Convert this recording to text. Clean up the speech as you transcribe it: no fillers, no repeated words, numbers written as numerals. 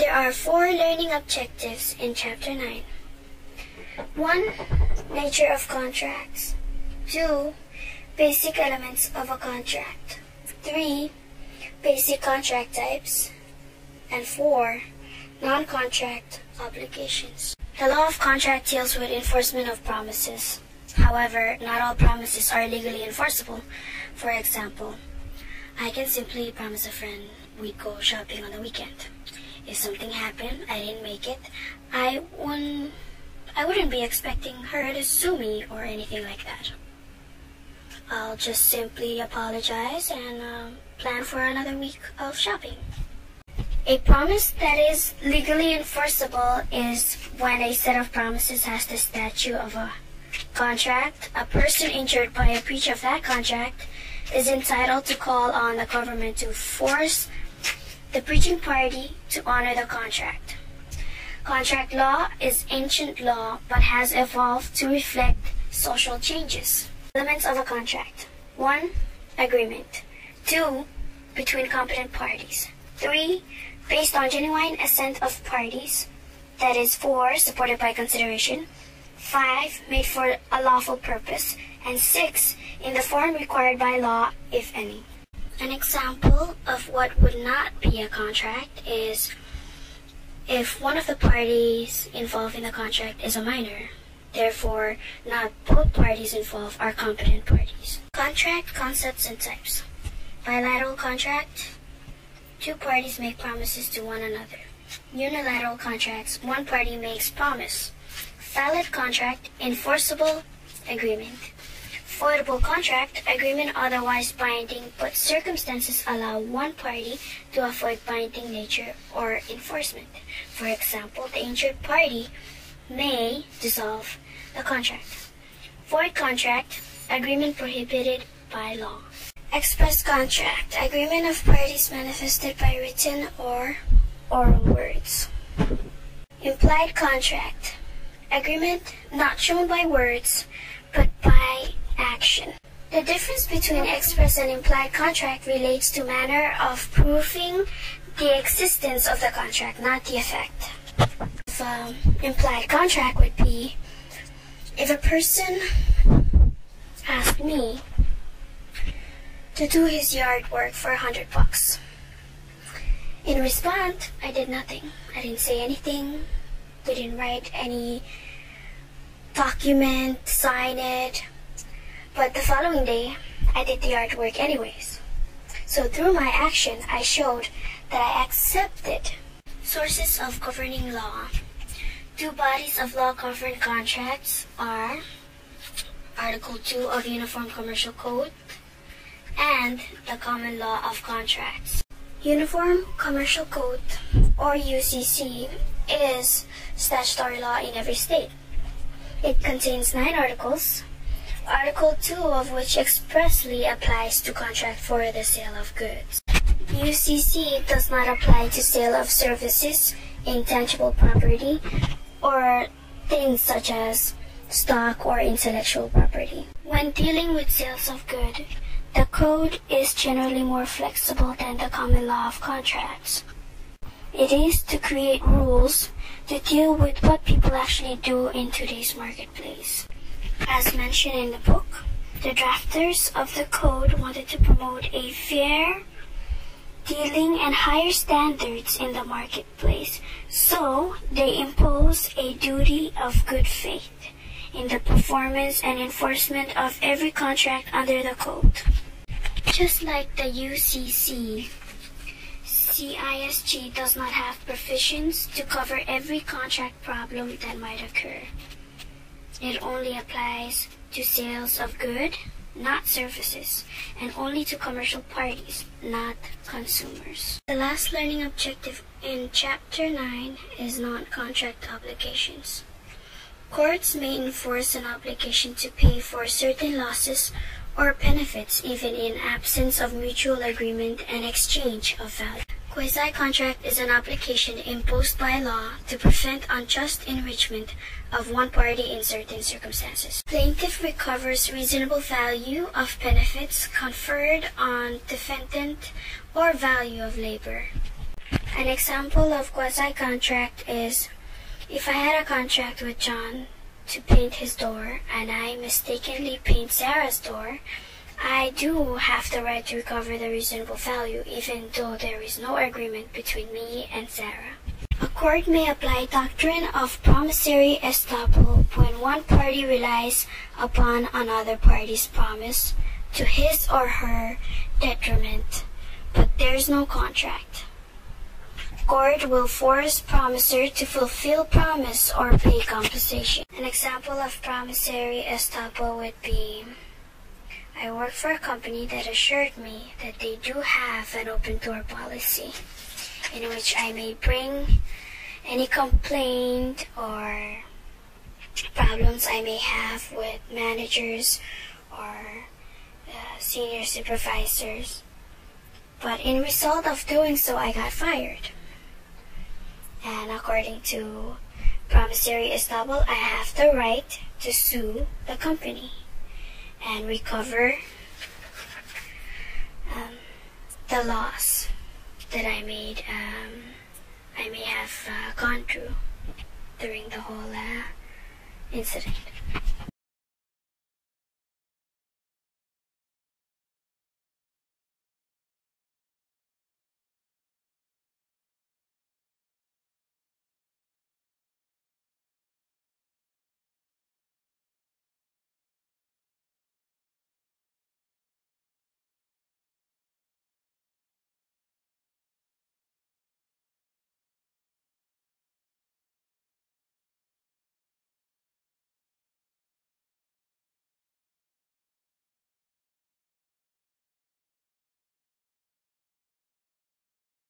There are 4 learning objectives in Chapter 9. 1. Nature of contracts. 2. Basic elements of a contract. 3. Basic contract types. And 4. Non-contract obligations. The law of contract deals with enforcement of promises. However, not all promises are legally enforceable. For example, I can simply promise a friend we'd go shopping on the weekend. If something happened, I didn't make it, I wouldn't be expecting her to sue me or anything like that. I'll just simply apologize and plan for another week of shopping. A promise that is legally enforceable is when a set of promises has the statute of a contract. A person injured by a breach of that contract is entitled to call on the government to force the breaching party to honor the contract. Contract law is ancient law but has evolved to reflect social changes. Elements of a contract. 1. Agreement. 2. Between competent parties. 3. Based on genuine assent of parties. That is 4. Supported by consideration. 5. Made for a lawful purpose. And 6. In the form required by law, if any. An example of what would not be a contract is if one of the parties involved in the contract is a minor. Therefore, not both parties involved are competent parties. Contract concepts and types. Bilateral contract. 2 parties make promises to one another. Unilateral contracts. 1 party makes promise. Valid contract. Enforceable agreement. Voidable contract, agreement otherwise binding, but circumstances allow one party to avoid binding nature or enforcement. For example, the injured party may dissolve the contract. Void contract, agreement prohibited by law. Express contract, agreement of parties manifested by written or oral words. Implied contract, agreement not shown by words, but by action. The difference between express and implied contract relates to manner of proving the existence of the contract, not the effect. Implied contract would be if a person asked me to do his yard work for $100. In response, I did nothing. I didn't say anything. We didn't write any document, sign it. But the following day, I did the artwork anyways. So through my action, I showed that I accepted. Sources of governing law. 2 bodies of law govern contracts are Article 2 of Uniform Commercial Code and the Common Law of Contracts. Uniform Commercial Code, or UCC, is statutory law in every state. It contains 9 articles. Article 2 of which expressly applies to contract for the sale of goods. UCC does not apply to sale of services, intangible property, or things such as stock or intellectual property. When dealing with sales of goods, the code is generally more flexible than the common law of contracts. It is to create rules to deal with what people actually do in today's marketplace. As mentioned in the book, the drafters of the code wanted to promote a fair dealing and higher standards in the marketplace, so they impose a duty of good faith in the performance and enforcement of every contract under the code. Just like the UCC, CISG does not have provisions to cover every contract problem that might occur. It only applies to sales of goods, not services, and only to commercial parties, not consumers. The last learning objective in Chapter 9 is non-contract obligations. Courts may enforce an obligation to pay for certain losses or benefits even in absence of mutual agreement and exchange of value. Quasi-contract is an obligation imposed by law to prevent unjust enrichment of one party in certain circumstances. Plaintiff recovers reasonable value of benefits conferred on defendant or value of labor. An example of quasi-contract is if I had a contract with John to paint his door and I mistakenly paint Sarah's door, I do have the right to recover the reasonable value even though there is no agreement between me and Sarah. A court may apply doctrine of promissory estoppel when one party relies upon another party's promise to his or her detriment, but there is no contract. Court will force promisor to fulfill promise or pay compensation. An example of promissory estoppel would be, I work for a company that assured me that they do have an open door policy in which I may bring any complaint or problems I may have with managers or senior supervisors. But in result of doing so, I got fired. And according to promissory estoppel, I have the right to sue the company and recover the loss that I may have gone through during the whole incident.